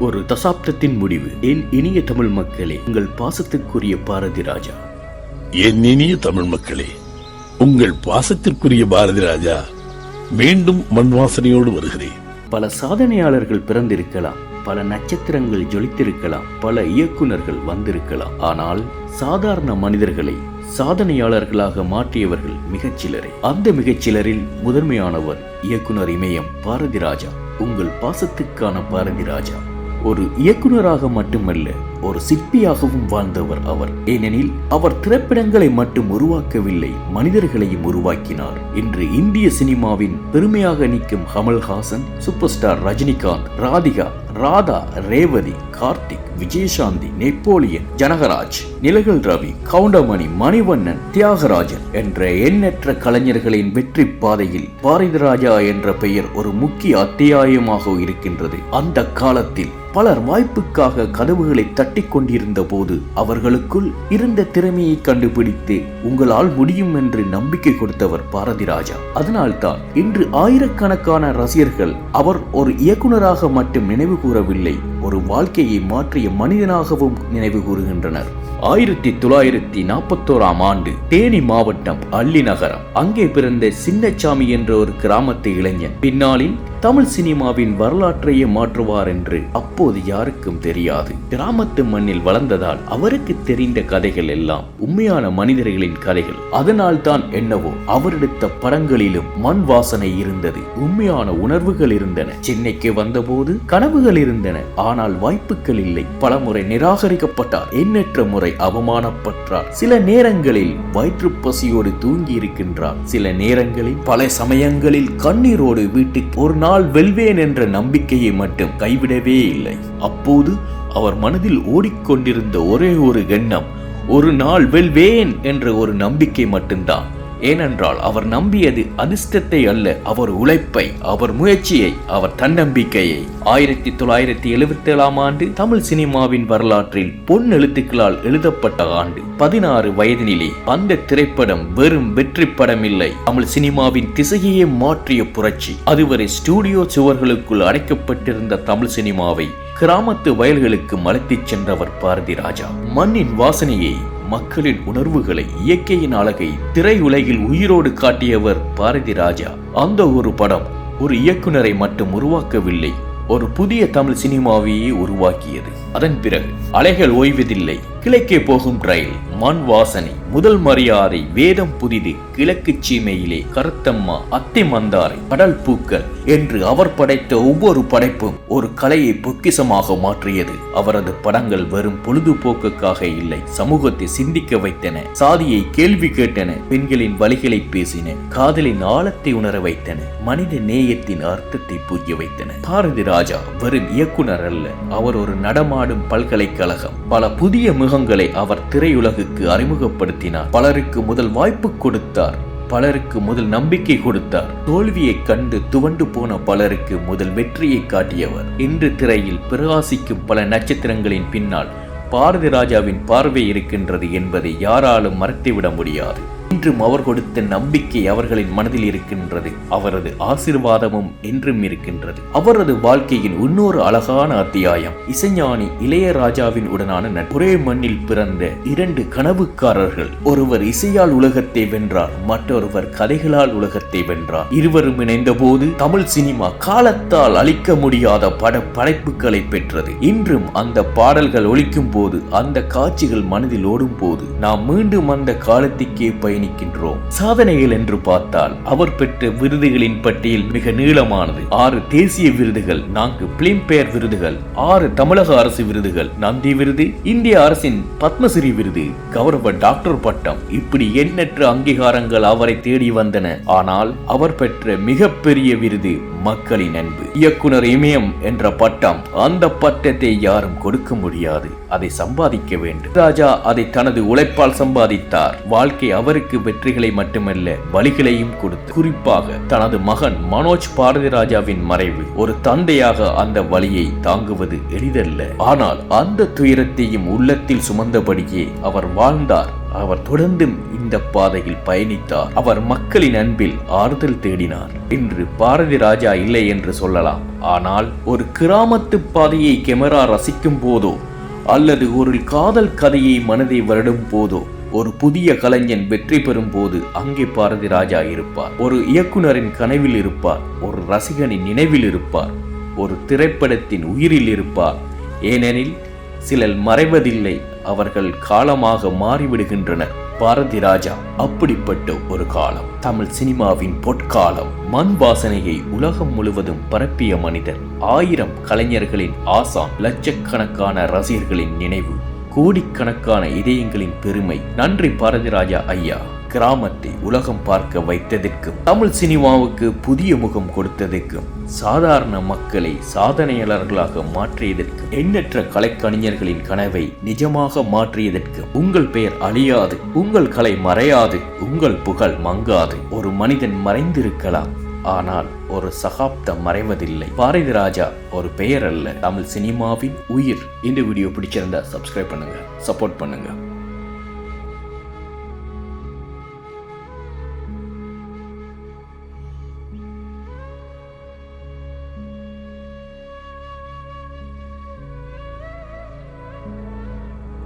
ஒரு தசாப்தத்தின் முடிவு. என் இனிய தமிழ் மக்களே, உங்கள் பாசத்துக்குரிய பாரதி ராஜா. என் இனிய தமிழ் மக்களே, உங்கள் பாசத்திற்குரிய பாரதி ராஜா மீண்டும் மண் வாசனையோடு வருகிறேன். பல சாதனையாளர்கள் பிறந்திருக்கலாம், பல நட்சத்திரங்கள் ஜொலித்திருக்கலாம், பல இயக்குனர்கள் வந்திருக்கலாம். ஆனால் சாதாரண மனிதர்களை சாதனையாளர்களாக மாற்றியவர்கள் மிகச்சிலரே. அந்த மிகச்சிலரில் முதன்மையானவர் இயக்குனர் இமயம் பாரதி ராஜா. உங்கள் பாசத்துக்கான பாரதி ராஜா ஒரு இயக்குனராக மட்டுமல்ல, ஒரு சிற்பியாகவும் வாழ்ந்தவர் அவர். ஏனெனில் அவர் திரைப்படங்களை மட்டும் உருவாக்கவில்லை, மனிதர்களையும் உருவாக்கினார். இன்று இந்திய சினிமாவின் பெருமையாக நிற்கும் Kamal Haasan, super star Rajinikanth, Radhika, Radha, Revathi, Karthik, Vijayashanti, Napoleon, Janagaraj, Nizhalgal Ravi, Goundamani, Manivannan, Thiagarajan என்ற எண்ணற்ற கலைஞர்களின் வெற்றி பாதையில் பாரதி ராஜா என்ற பெயர் ஒரு முக்கிய அத்தியாயமாக இருக்கின்றது. அந்த காலத்தில் பலர் வாய்ப்புக்காக கதவுகளை தட்டி கொண்டிருந்த போது அவர்களுக்குள் இருந்த திறமையை கண்டுபிடித்து உங்களால் முடியும் என்று நம்பிக்கை கொடுத்தவர் பாரதி ராஜா. அதனால்தான் இன்று ஆயிரக்கணக்கான ரசிகர்கள் அவர் ஒரு இயக்குனராக மட்டும் நினைவு கூறவில்லை, ஒரு வாழ்க்கையை மாற்றிய மனிதனாகவும் நினைவு கூறுகின்றனர். 1941 ஆண்டு தேனி மாவட்டம் அல்லி நகரம். அங்கே பிறந்த சின்னச்சாமி என்ற ஒரு கிராமத்து இளைஞன் பின்னாளில் தமிழ் சினிமாவின் வரலாற்றையே மாற்றுவார் என்று அப்போது யாருக்கும் தெரியாது. கிராமத்து மண்ணில் வளர்ந்ததால் அவருக்கு தெரிந்த கதைகள் எல்லாம் உண்மையான மனிதர்களின் கதைகள். அதனால் தான் என்னவோ அவர் எடுத்த படங்களிலும் மண் வாசனை இருந்தது, உண்மையான உணர்வுகள் இருந்தன. சென்னைக்கு வந்தபோது கனவுகள் இருந்தன, ஆனால் வாய்ப்புகள் இல்லை. பலமுறை நிராகரிக்கப்பட்டார், எண்ணற்ற முறை அவமானப்பட்டார். சில நேரங்களில் வயிற்று பசியோடு தூங்கி இருக்கின்றார், சில நேரங்களில் பல சமயங்களில் கண்ணீரோடு வீட்டுக்கு ஒரு நாள் வெல்வேன் என்ற நம்பிக்கையை மட்டும் கைவிடவே இல்லை. அப்போது அவர் மனதில் ஓடிக்கொண்டிருந்த ஒரே ஒரு எண்ணம், ஒரு நாள் வெல்வேன் என்ற ஒரு நம்பிக்கை மட்டும்தான். ஏனென்றால் அவர் நம்பியது அதிர்ஷ்டத்தை அல்ல, அவர் உழைப்பை, அவர் முயற்சியை, அவர் தன்னம்பிக்கையை. 1977 ஆண்டு தமிழ் சினிமாவின் வரலாற்றில் பொன் எழுத்துக்களால் எழுதப்பட்ட ஆண்டு. 16 வயதினிலே அந்த திரைப்படம் வெறும் வெற்றி படம் இல்லை, தமிழ் சினிமாவின் திசையையே மாற்றிய புரட்சி. அதுவரை ஸ்டூடியோ சுவர்களுக்குள் அடைக்கப்பட்டிருந்த தமிழ் சினிமாவை கிராமத்து வயல்களுக்கு மலைத்துச் சென்றவர் பாரதி ராஜா. மண்ணின் வாசனையை, மக்களின் உணர்வுகளை, இயற்கையின் அழகை திரையுலகில் உயிரோடு காட்டியவர் பாரதி ராஜா. அந்த ஒரு படம் ஒரு இயக்குனரை மட்டும் உருவாக்கவில்லை, ஒரு புதிய தமிழ் சினிமாவையே உருவாக்கியது. அதன் பிறகு அலைகள் ஓய்வதில்லை, கிழக்கே போகும் ரயில், மண் வாசனை, முதல் மரியாதை, வேதம் புதிது, கிழக்கு சீமையிலே, கருத்தம்மா, அத்தை மந்தாரை, கடல் பூக்கள் என்று அவர் படைத்த ஒவ்வொரு படைப்பும் ஒரு கலையை பொக்கிசமாக மாற்றியது. அவரது படங்கள் வெறும் பொழுதுபோக்குக்காக இல்லை, சமூகத்தை சிந்திக்க வைத்தன, சாதியை கேள்வி கேட்டன, பெண்களின் வலிகளை பேசின, காதலின் ஆழத்தை உணர வைத்தன, மனித நேயத்தின் அர்த்தத்தை புரிய வைத்தன. பாரதி ராஜா வெறும் இயக்குனர் அல்ல, அவர் ஒரு நடமாடும் பல்கலைக்கழகம். பல புதிய முகங்களை அவர் திரையுலகுக்கு அறிமுகப்படுத்தினார். பலருக்கு முதல் வாய்ப்பு கொடுத்தார், பலருக்கு முதல் நம்பிக்கை கொடுத்தார். தோல்வியை கண்டு துவண்டு போன பலருக்கு முதல் வெற்றியை காட்டியவர். இன்று திரையில் பிரகாசிக்கும் பல நட்சத்திரங்களின் பின்னால் பாரதி ராஜாவின் பார்வை இருக்கின்றது என்பதை யாராலும் மறைத்துவிட முடியாது. இன்றும் அவர் கொடுத்த நம்பிக்கை அவர்களின் மனதில் இருக்கின்றது, அவரது ஆசீர்வாதமும் என்றும் இருக்கின்றது. அவரது வாழ்க்கையின் இன்னொரு அழகான அத்தியாயம் இசைஞானி இளையராஜாவின் உடனான ஒரே மண்ணில் பிறந்த 2 கனவுக்காரர்கள். ஒருவர் இசையால் உலகத்தை வென்றார், மற்றொருவர் கதைகளால் உலகத்தை வென்றார். இருவரும் இணைந்த போது தமிழ் சினிமா காலத்தால் அழிக்க முடியாத படைப்புகளை பெற்றது. இன்றும் அந்த பாடல்கள் ஒலிக்கும் போது, அந்த காட்சிகள் மனதில் ஓடும் போது நாம் மீண்டும் அந்த காலத்துக்கே பயணிக்கின்றோம். சாதனைகள் என்று பார்த்தால் அவர் பெற்ற விருதுகளின் பட்டியல் மிக நீளமானது. 6 தேசிய விருதுகள், 4 பிலிம்பேர் விருதுகள், 6 தமிழக அரசு விருதுகள், நந்தி விருது, இந்திய அரசின் பத்மஸ்ரீ விருது, கௌரவ டாக்டர் பட்டம், இப்படி எண்ணற்ற அங்கீகாரங்கள் அவரை தேடி வந்தன. ஆனால் அவர் பெற்ற மிகப்பெரிய விருது மக்களின் அன்பு. இயக்குனர் இமயம் என்ற பட்டம், அந்த பட்டத்தை யாரும் கொடுக்க முடியாது, அதை சம்பாதிக்க வேண்டும். ராஜா அதை தனது உழைப்பால் சம்பாதித்தார். வாழ்க்கை அவருக்கு வெற்றிகளை மட்டுமல்ல, வலிகளையும் கொடுத்து, குறிப்பாக தனது மகன் மனோஜ் பாரதி ராஜாவின் மறைவு. ஒரு தந்தையாக அந்த வலியை தாங்குவது எளிதல்ல. ஆனால் அந்த துயரத்தையும் உள்ளத்தில் சுமந்தபடியே அவர் வாழ்ந்தார். அவர் தொடர்ந்து இந்த பாதையில் பயணித்தார். அவர் மக்களின் அன்பில் ஆறுதல் தேடினார். இன்று பாரதி ராஜா இல்லை என்று சொல்லலாம், ஆனால் ஒரு கிராமத்து பாதையை கேமரா ரசிக்கும் போதோ அல்லது ஒரு காதல் கதையை மனதை வருடும் போதோ ஒரு புதிய கலைஞன் வெற்றி பெறும் போது அங்கே பாரதி ராஜா இருப்பார். ஒரு இயக்குனரின் கனவில் இருப்பார், ஒரு ரசிகனின் நினைவில் இருப்பார், ஒரு திரைப்படத்தின் உயிரில் இருப்பார். ஏனெனில் சிலர் மறைவதில்லை, அவர்கள் காலமாக மாறிவிடுகின்றனர். பாரதி ராஜா அப்படிப்பட்ட ஒரு காலம், தமிழ் சினிமாவின் பொற்காலம். மண் வாசனையை உலகம் முழுவதும் பரப்பிய மனிதர், 1000 கலைஞர்களின் ஆசான், லட்சக்கணக்கான ரசிகர்களின் நினைவு, கோடிக்கணக்கான இதயங்களின் பெருமை. நன்றி பாரதி ராஜா ஐயா. கிராமத்தை உலகம் பார்க்க வைத்ததற்கும், தமிழ் சினிமாவுக்கு புதிய முகம் கொடுத்ததற்கும், சாதாரண மக்களை சாதனையாளர்களாக மாற்றியதற்கும், எண்ணற்ற கலைக்கணிஞர்களின் கனவை நிஜமாக மாற்றியதற்கும். உங்கள் பெயர் அழியாது, உங்கள் கலை மறையாது, உங்கள் புகழ் மங்காது. ஒரு மனிதன் மறைந்திருக்கலாம், ஆனால் ஒரு சகாப்தம் மறைவதில்லை. பாரதி ராஜா ஒரு பெயர் அல்ல, தமிழ் சினிமாவின் உயிர். இந்த வீடியோ பிடிச்சிருந்தா சப்ஸ்கிரைப் பண்ணுங்க, சப்போர்ட் பண்ணுங்க.